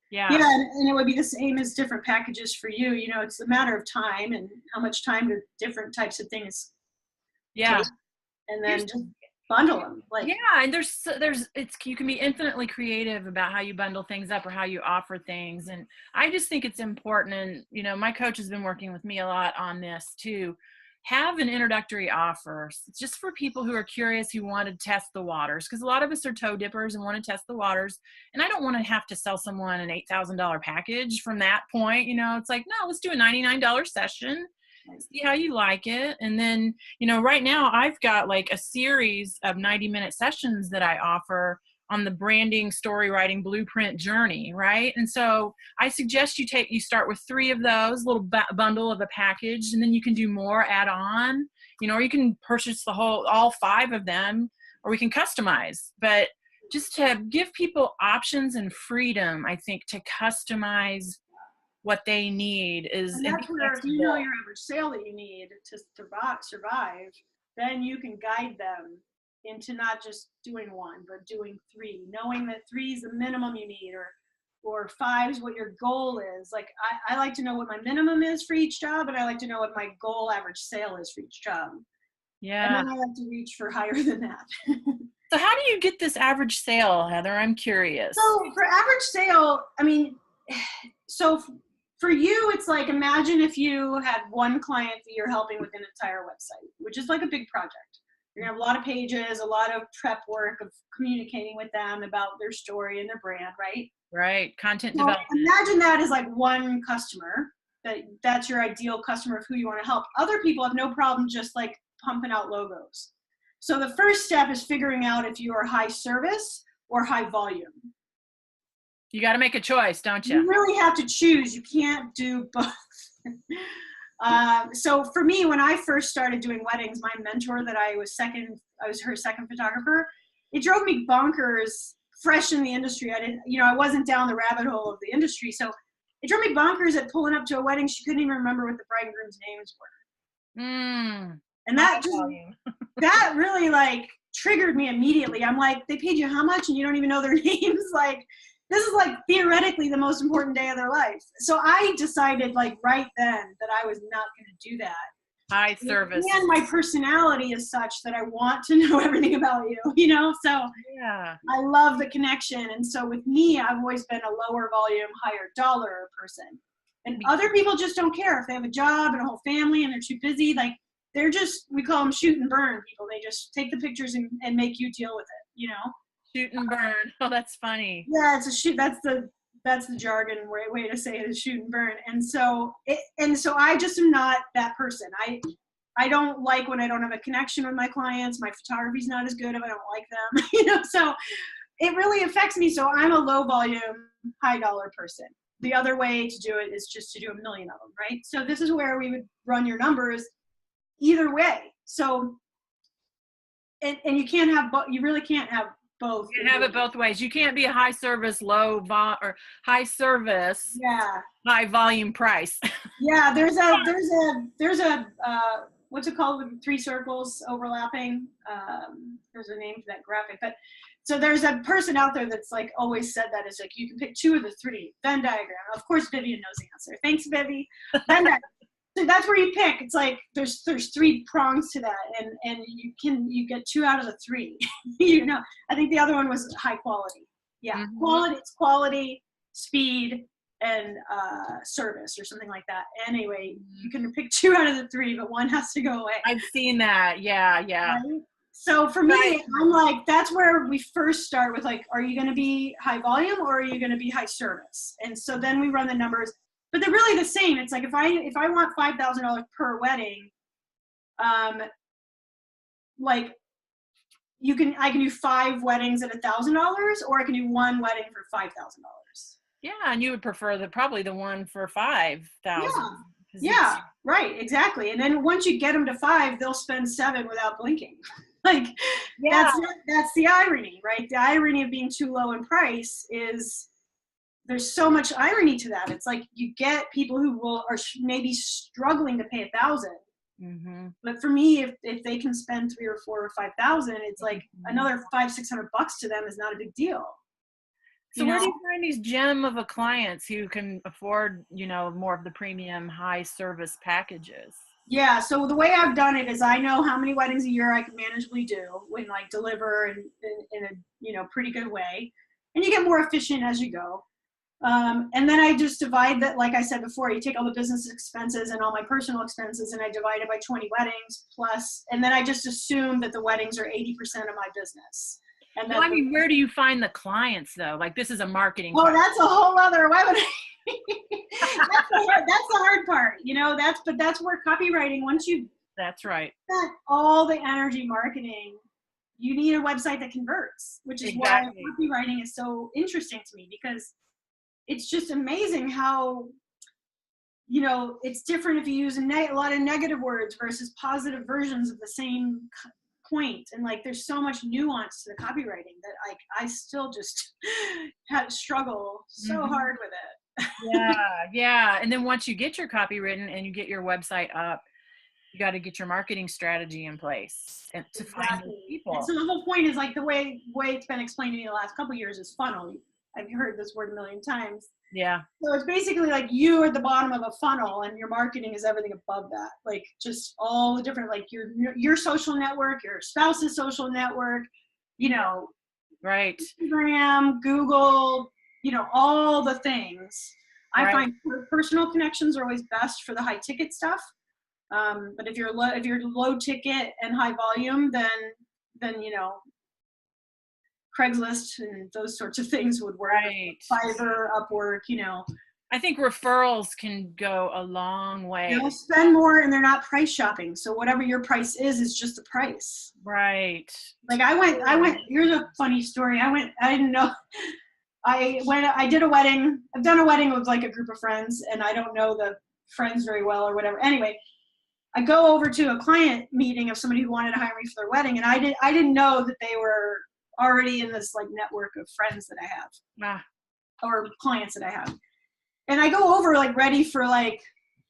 Yeah. Yeah, and it would be the same as different packages for you. It's a matter of time and how much time do different types of things take, and then just bundle them. Like, yeah, and you can be infinitely creative about how you bundle things up or how you offer things. And I just think it's important, and my coach has been working with me a lot on this too. Have an introductory offer. It's just for people who are curious, who want to test the waters, because a lot of us are toe dippers and want to test the waters. And I don't want to have to sell someone an $8,000 package from that point. It's like, no, let's do a $99 session. See how you like it. And then, right now I've got like a series of 90-minute sessions that I offer on the branding, story writing, blueprint journey, right? And so I suggest you start with 3 of those, little bundle of a package, and then you can do more add on, or you can purchase all 5 of them, or we can customize. But just to give people options and freedom, I think, to customize what they need is And and that's be where if you know flexible. your average sale that you need to survive, then you can guide them into not just doing one, but doing three, knowing that three is the minimum you need, or five is what your goal is. Like I like to know what my minimum is for each job, and I like to know what my goal average sale is for each job. And Yeah. then I like to reach for higher than that. So how do you get this average sale, Heather? I'm curious. So for average sale, I mean, so for you, it's like, imagine if you had one client that you're helping with an entire website, which is like a big project. You're gonna have a lot of pages, a lot of prep work of communicating with them about their story and their brand, right? Right. Content So development. imagine that as like one customer, that's your ideal customer of who you want to help. Other people have no problem just like pumping out logos. So the first step is figuring out if you are high service or high volume. You got to make a choice, don't You you? really have to choose. You can't do both. So for me, when I first started doing weddings, my mentor that I was her second photographer, it drove me bonkers. Fresh in the industry, I wasn't down the rabbit hole of the industry, so it drove me bonkers at pulling up to a wedding. She couldn't even remember what the bride and groom's names were. And High volume. that really like triggered me immediately. I'm like, they paid you how much and you don't even know their names? Like, this is like theoretically the most important day of their life. So I decided like right then that I was not going to do that. High service. And my personality is such that I want to know everything about you, so Yeah. I love the connection. And so with me, I've always been a lower volume, higher dollar person. And other people just don't care if they have a job and a whole family and they're too busy. Like we call them shoot and burn people. They just take the pictures and make you deal with it. Shoot and burn. Oh, that's funny. Yeah, it's a shoot. That's the jargon way to say it is shoot and burn. And so I just am not that person. I don't like when I don't have a connection with my clients. My photography's not as good if I don't like them, so it really affects me. So I'm a low volume, high dollar person. The other way to do it is just to do 1 million of them, right? So this is where we would run your numbers either way. So, and you really can't have both. You can have it both ways. You can't be a high service, or high service, Yeah. high volume price. Yeah, there's a what's it called with 3 circles overlapping? There's a name for that graphic, but so there's a person out there that's like always said that, is like, you can pick 2 of the 3 Venn diagram. Of course, Vivian knows the answer. Thanks, Vivi. Venn diagram. So that's where you pick. It's like there's 3 prongs to that, and you get 2 out of the 3. I think the other one was high quality. Yeah, Mm-hmm. It's quality, speed, and service or something like that. Anyway, you can pick 2 out of the 3, but one has to go away. I've seen that. Yeah. Right? So for me, I'm like, that's where we first start with like, are you going to be high volume or are you going to be high service? And so then we run the numbers, but they're really the same. It's like if I want $5,000 per wedding, like I can do 5 weddings at $1,000, or I can do 1 wedding for $5,000. Yeah, and you would prefer probably the one for 5,000. Yeah, right, exactly. And then once you get them to 5, they'll spend 7 without blinking. Like, yeah. that's the irony, right? The irony of being too low in price is there's so much irony to that. It's like you get people who are maybe struggling to pay 1,000. Mm-hmm. But for me, if they can spend 3 or 4 or 5,000, it's like another $500-600 to them is not a big deal. So where do you find these gem of a clients who can afford, more of the premium high service packages? Yeah, so the way I've done it is I know how many weddings a year I can manageably do and like deliver in a pretty good way, and you get more efficient as you go. And then I just divide that, like I said before, you take all the business expenses and all my personal expenses and I divide it by 20 weddings plus, and then I just assume that the weddings are 80% of my business. And well, where do you find the clients though? Like, this is a marketing part. question. That's a whole other webinar. That's the hard part, that's where copywriting, That's right. spent all the energy marketing, you need a website that converts, which is why copywriting is so interesting to me, because it's just amazing how, it's different if you use a lot of negative words versus positive versions of the same point. And like, there's so much nuance to the copywriting that like, I still just struggle so hard with it. Yeah. And then once you get your copy written and you get your website up, you got to get your marketing strategy in place and to find those people. And so the whole point is like the way it's been explained to me the last couple of years is funnel. I've heard this word a million times. Yeah. So it's basically like you are at the bottom of a funnel and your marketing is everything above that. Like just all the different, like your social network, your spouse's social network, you know, right. Instagram, Google, you know, all the things. I find personal connections are always best for the high ticket stuff. But if you're low ticket and high volume, then you know, Craigslist and those sorts of things would work. Right. Fiverr, Upwork, you know. I think referrals can go a long way. They'll spend more and they're not price shopping. So whatever your price is just the price. Right. Like I went, here's a funny story. I didn't know. I did a wedding. I've done a wedding with like a group of friends and I don't know the friends very well or whatever. Anyway, I go over to a client meeting of somebody who wanted to hire me for their wedding. And I didn't know that they were already in this like network of friends that I have or clients that I have. And I go over like ready for like,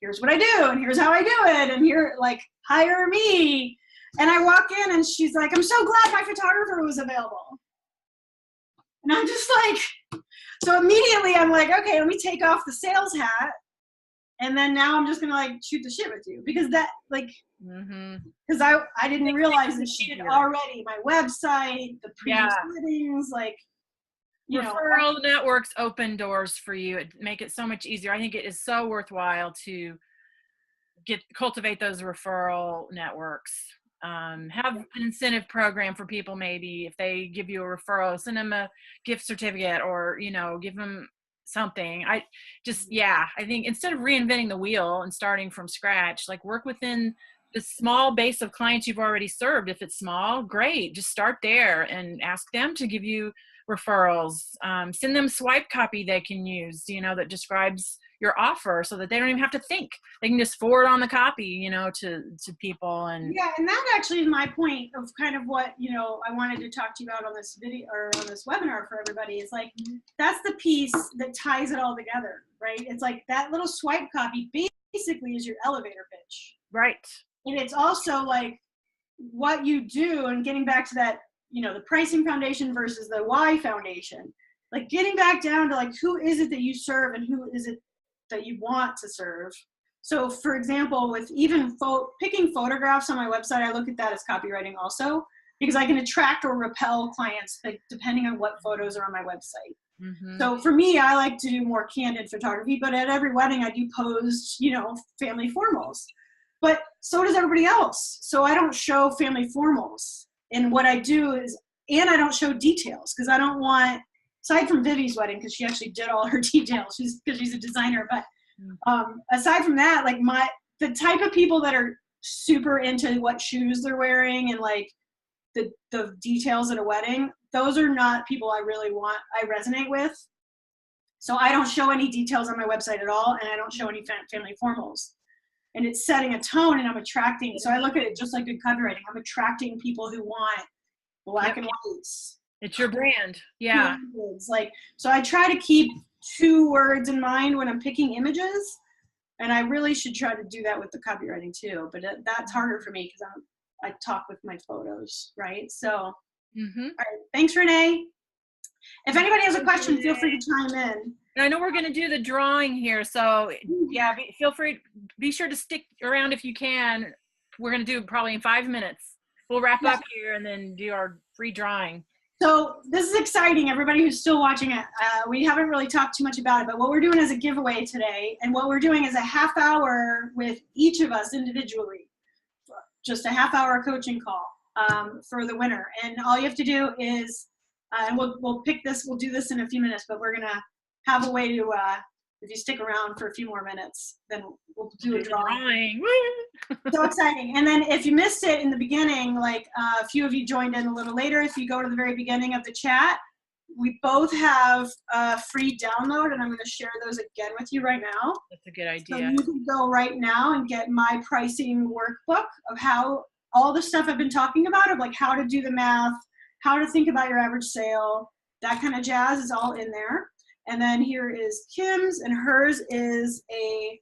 here's what I do and here's how I do it. And here, like, hire me. And I walk in and she's like, I'm so glad my photographer was available. And I'm just like, so immediately I'm like, okay, let me take off the sales hat. And then now I'm just going to like shoot the shit with you because that like, because I didn't realize that she had already my website, the previous weddings, like, you referral networks open doors for you. Make it so much easier. I think it is so worthwhile to cultivate those referral networks. Have an incentive program for people. Maybe if they give you a referral, send them a gift certificate or, you know, give them something. I think instead of reinventing the wheel and starting from scratch, like work within the small base of clients you've already served. If it's small, great. Just start there and ask them to give you referrals. Send them swipe copy they can use, you know, that describes your offer so that they don't even have to think. They can just forward on the copy, you know, to people. And and that actually is my point of kind of what, you know, I wanted to talk to you about on this video or on this webinar for everybody is like, that's the piece that ties it all together, right? It's like that little swipe copy basically is your elevator pitch. Right. And it's also like what you do and getting back to that, you know, the pricing foundation versus the why foundation, like getting back down to like, who is it that you serve and who is it that you want to serve? So for example, with even picking photographs on my website, I look at that as copywriting also, because I can attract or repel clients like, depending on what photos are on my website. So for me, I like to do more candid photography, but at every wedding I do posed, you know, family formals. But so does everybody else. So I don't show family formals. And what I do is, and I don't show details because I don't want, aside from Vivi's wedding, because she actually did all her details, because she's a designer. But aside from that, like the type of people that are super into what shoes they're wearing and like the details at a wedding, those are not people I resonate with. So I don't show any details on my website at all, and I don't show any family formals. And it's setting a tone, and I'm attracting. So I look at it just like good copywriting. I'm attracting people who want black and whites. It's your brand. Yeah. Like, so I try to keep 2 words in mind when I'm picking images. And I really should try to do that with the copywriting too. But that's harder for me because I talk with my photos, right? So, all right. Thanks, Renee. If anybody has a question, feel free to chime in. And I know we're going to do the drawing here, so yeah, feel free. Be sure to stick around if you can. We're going to do probably in 5 minutes. We'll wrap up here and then do our free drawing. So this is exciting, everybody who's still watching it. We haven't really talked too much about it, but what we're doing is a giveaway today. And what we're doing is a half hour with each of us individually. Just a half hour coaching call for the winner. And all you have to do is, and we'll pick this, we'll do this in a few minutes, but we're going to have a way to, if you stick around for a few more minutes, then we'll do a drawing. So exciting. And then if you missed it in the beginning, like a few of you joined in a little later, if you go to the very beginning of the chat, we both have a free download, and I'm going to share those again with you right now. That's a good idea. So you can go right now and get my pricing workbook of how all the stuff I've been talking about of like how to do the math, how to think about your average sale, that kind of jazz is all in there. And then here is Kim's, and hers is a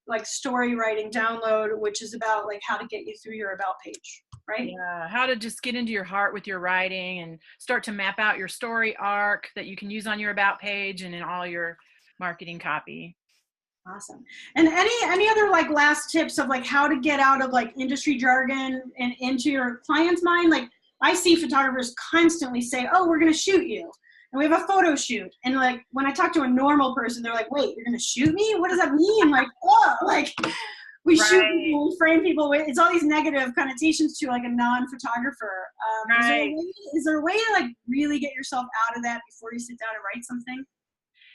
like story writing download, which is about like how to get you through your about page, right? Yeah, how to just get into your heart with your writing and start to map out your story arc that you can use on your about page and in all your marketing copy. Awesome. And any other like last tips of like how to get out of like industry jargon and into your client's mind? Like I see photographers constantly say, oh, we're going to shoot you. And we have a photo shoot. And like, when I talk to a normal person, they're like, wait, you're going to shoot me? What does that mean? Like, oh, like we shoot people, we frame people. It's all these negative connotations to like a non-photographer. Is there a way to like really get yourself out of that before you sit down and write something?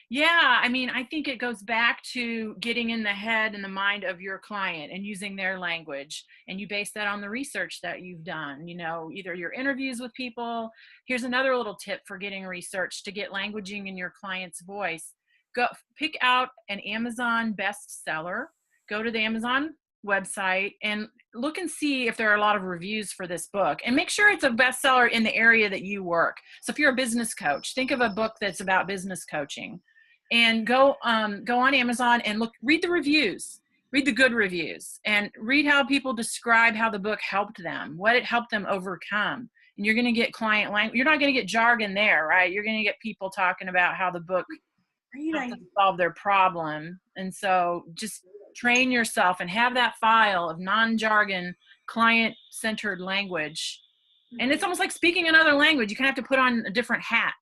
Yeah, I mean, I think it goes back to getting in the head and the mind of your client and using their language. And you base that on the research that you've done, either your interviews with people. Here's another little tip for getting research to get languaging in your client's voice. Go pick out an Amazon bestseller, go to the Amazon website and look and see if there are a lot of reviews for this book, and make sure it's a bestseller in the area that you work. So if you're a business coach, think of a book that's about business coaching. And go on Amazon and read the reviews, read the good reviews, and read how people describe how the book helped them, what it helped them overcome. And you're going to get client language. You're not going to get jargon there, right? You're going to get people talking about how the book helped them solve their problem. And so just train yourself and have that file of non-jargon, client-centered language. And it's almost like speaking another language. You kind of have to put on a different hat,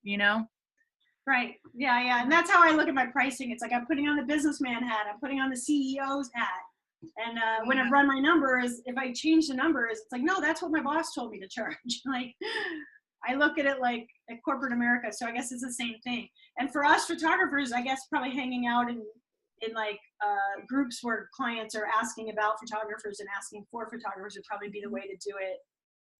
Right. Yeah. And that's how I look at my pricing. It's like I'm putting on the businessman hat. I'm putting on the CEO's hat. And when I run my numbers, if I change the numbers, it's like, no, that's what my boss told me to charge. Like, I look at it like at corporate America. So I guess it's the same thing. And for us photographers, I guess probably hanging out in like groups where clients are asking about photographers and asking for photographers would probably be the way to do it.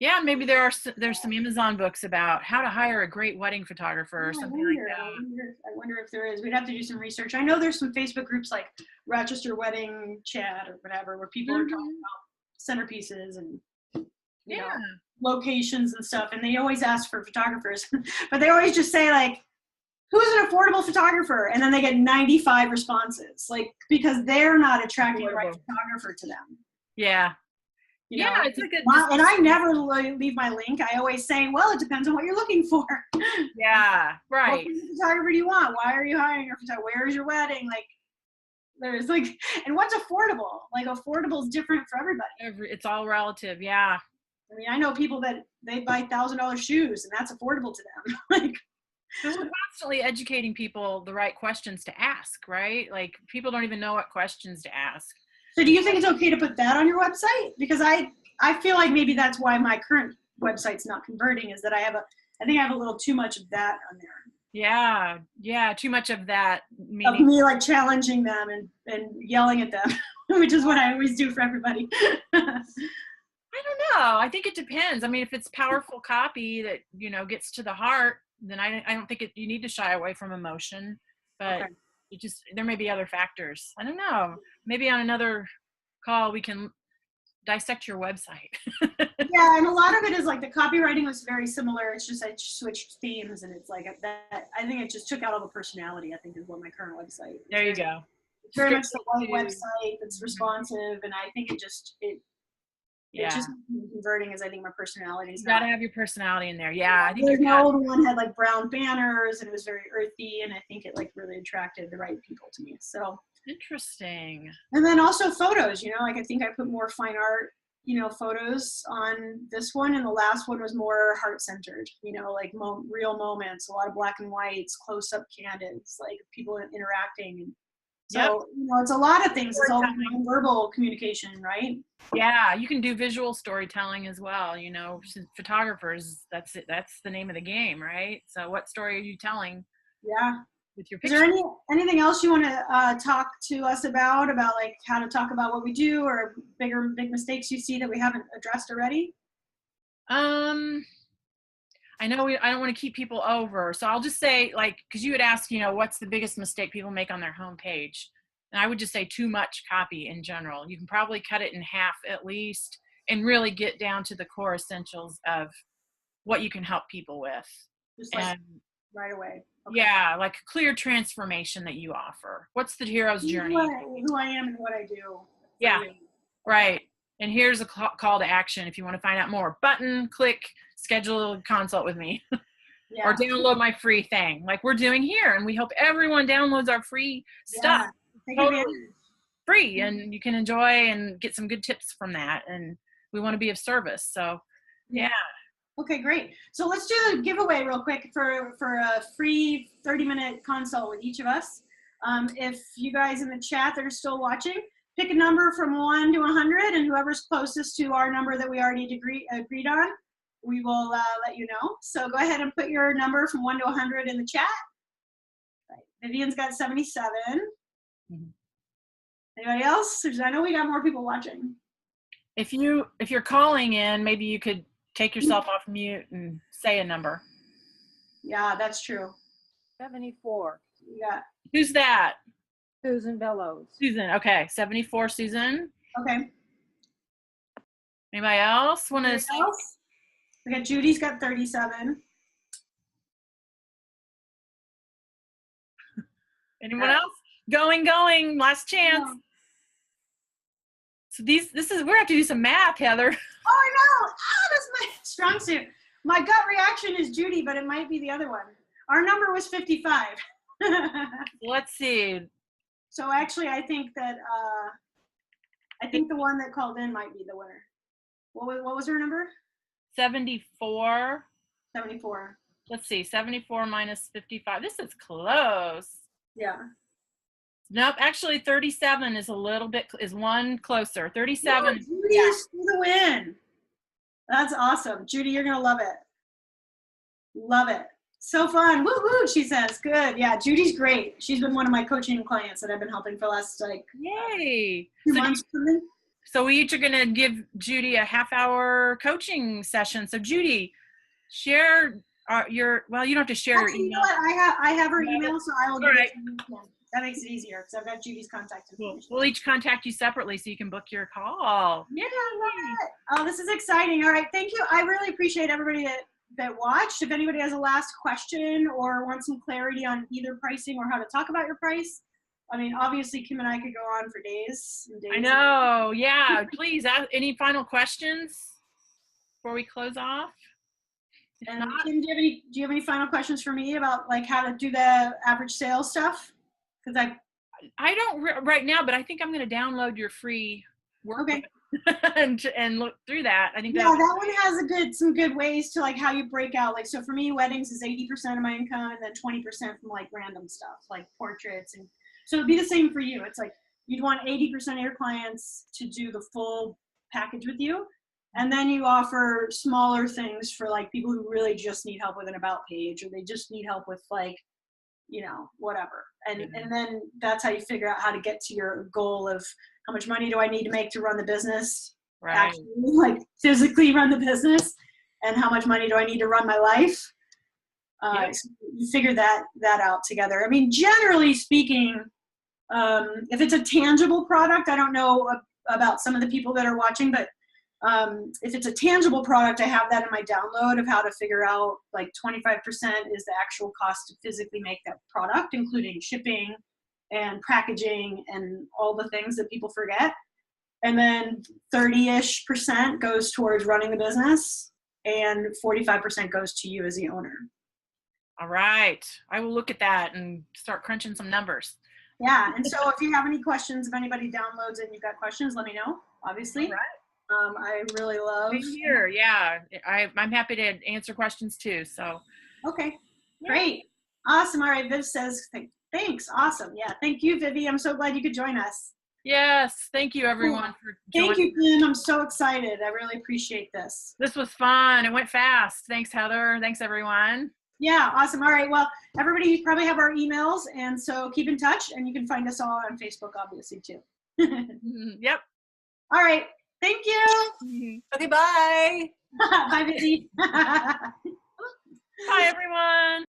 Yeah, maybe there's some Amazon books about how to hire a great wedding photographer or something like that. I wonder if there is. We'd have to do some research. I know there's some Facebook groups like Rochester Wedding Chat or whatever where people are talking about centerpieces and you know, locations and stuff, and they always ask for photographers, but they always just say like, who's an affordable photographer? And then they get 95 responses, like because they're not attracting the right photographer to them. Yeah. It's like and I never leave my link. I always say, well, it depends on what you're looking for. Yeah, right. What kind of photographer do you want? Why are you hiring a photographer? Where is your wedding? Like, there's like, and what's affordable? Like, affordable is different for everybody. It's all relative, yeah. I mean, I know people that they buy $1,000 shoes, and that's affordable to them. Like, so we're constantly educating people the right questions to ask, right? Like, people don't even know what questions to ask. So do you think it's okay to put that on your website? Because I feel like maybe that's why my current website's not converting, is that I think I have a little too much of that on there. Yeah, too much of that. Of me like challenging them and yelling at them, which is what I always do for everybody. I don't know. I think it depends. I mean, if it's powerful copy that, gets to the heart, then I don't think you need to shy away from emotion, but okay. There may be other factors. I don't know. Maybe on another call we can dissect your website. Yeah, and a lot of it is like the copywriting was very similar. It's just I switched themes, and it's like that. I think it just took out all the personality. I think is what my current website. There you go. It's very much the white website that's responsive, and I think it just converting is I think my personality is. You gotta have your personality in there. Yeah, I think the old one had like brown banners and it was very earthy, and I think it like really attracted the right people to me. So interesting. And then also photos, like I think I put more fine art, photos on this one, and the last one was more heart-centered, like real moments, a lot of black and whites, close-up candids, like people interacting. And so, it's a lot of things. It's all nonverbal communication, right? Yeah, you can do visual storytelling as well. Photographers, that's it. That's the name of the game, right? So what story are you telling? Yeah. With your picture? Is there anything else you want to talk to us about like how to talk about what we do, or big mistakes you see that we haven't addressed already? I know I don't want to keep people over, so I'll just say, like, because you had asked, what's the biggest mistake people make on their homepage, and I would just say too much copy in general. You can probably cut it in half at least, and really get down to the core essentials of what you can help people with. Just like And right away. Okay. yeah, like clear transformation that you offer. What's the hero's journey? Who I am and what I do. Yeah, right. And here's a call to action if you want to find out more. Button, click, schedule a consult with me. Yeah. Or download my free thing like we're doing here. And we hope everyone downloads our free stuff. Totally free. And you can enjoy and get some good tips from that. And we want to be of service. So, yeah. Okay, great. So let's do a giveaway real quick for a free 30-minute consult with each of us. If you guys in the chat that are still watching, pick a number from 1 to 100, and whoever's closest to our number that we already agreed on, we will let you know. So go ahead and put your number from 1 to 100 in the chat. Right. Vivian's got 77. Mm-hmm. Anybody else? I know we got more people watching. If you're calling in, maybe you could take yourself off mute and say a number. Yeah, that's true. 74. Yeah. Who's that? Susan Bellows. Susan. Okay, 74, Susan. Okay. Anybody else want to say? We got Judy's got 37. Anyone else? Going. Last chance. No. So we're gonna have to do some math, Heather. Oh, I know. That's my strong suit. My gut reaction is Judy, but it might be the other one. Our number was 55. Let's see. So actually, I think the one that called in might be the winner. What was her number? 74. 74. Let's see. 74 minus 55. This is close. Yeah. Nope. Actually, 37 is one closer. 37. No, Judy is for the win. That's awesome. Judy, you're going to love it. Love it. So fun. Woo woo, she says. Good. Yeah, Judy's great. She's been one of my coaching clients that I've been helping for the last yay. 2 months. So we each are going to give Judy a half-hour coaching session. So Judy, share you don't have to share your email. You know what? I have her email, so I will give it to you. That makes it easier because I've got Judy's contact information. We'll each contact you separately so you can book your call. Yeah, I love it. Oh, this is exciting. All right, thank you. I really appreciate everybody that watched. If anybody has a last question or wants some clarity on either pricing or how to talk about your price, I mean, obviously, Kim and I could go on for days and days. I know. Yeah. Please, any final questions before we close off? And Kim, do you have any final questions for me about like how to do the average sales stuff? Because I don't right now, but I think I'm going to download your free workbook and look through that. I think that one has some good ways to like how you break out. Like, so for me, weddings is 80% of my income, and then 20% from like random stuff like portraits. And so it'd be the same for you. It's like you'd want 80% of your clients to do the full package with you. And then you offer smaller things for like people who really just need help with an about page, or they just need help with like, whatever. And then that's how you figure out how to get to your goal of how much money do I need to make to run the business, right? Actually, like physically run the business, and how much money do I need to run my life? So you figure that out together. I mean, generally speaking, if it's a tangible product, I don't know about some of the people that are watching, but if it's a tangible product, I have that in my download of how to figure out like 25% is the actual cost to physically make that product, including shipping and packaging and all the things that people forget. And then 30-ish% goes towards running the business, and 45% goes to you as the owner. All right. I will look at that and start crunching some numbers. Yeah. And so if you have any questions, if anybody downloads it and you've got questions, let me know, obviously. All right. I really love here. Yeah. I'm happy to answer questions too. So. Okay. Great. Awesome. All right. Viv says, thanks. Awesome. Yeah. Thank you, Vivi. I'm so glad you could join us. Yes. Thank you everyone for joining. Thank you, Kim. I'm so excited. I really appreciate this. This was fun. It went fast. Thanks, Heather. Thanks everyone. Yeah. Awesome. All right. Well, everybody probably have our emails, and so keep in touch, and you can find us all on Facebook, obviously, too. Yep. All right. Thank you. Okay, bye. Bye, Vivi. Bye, everyone.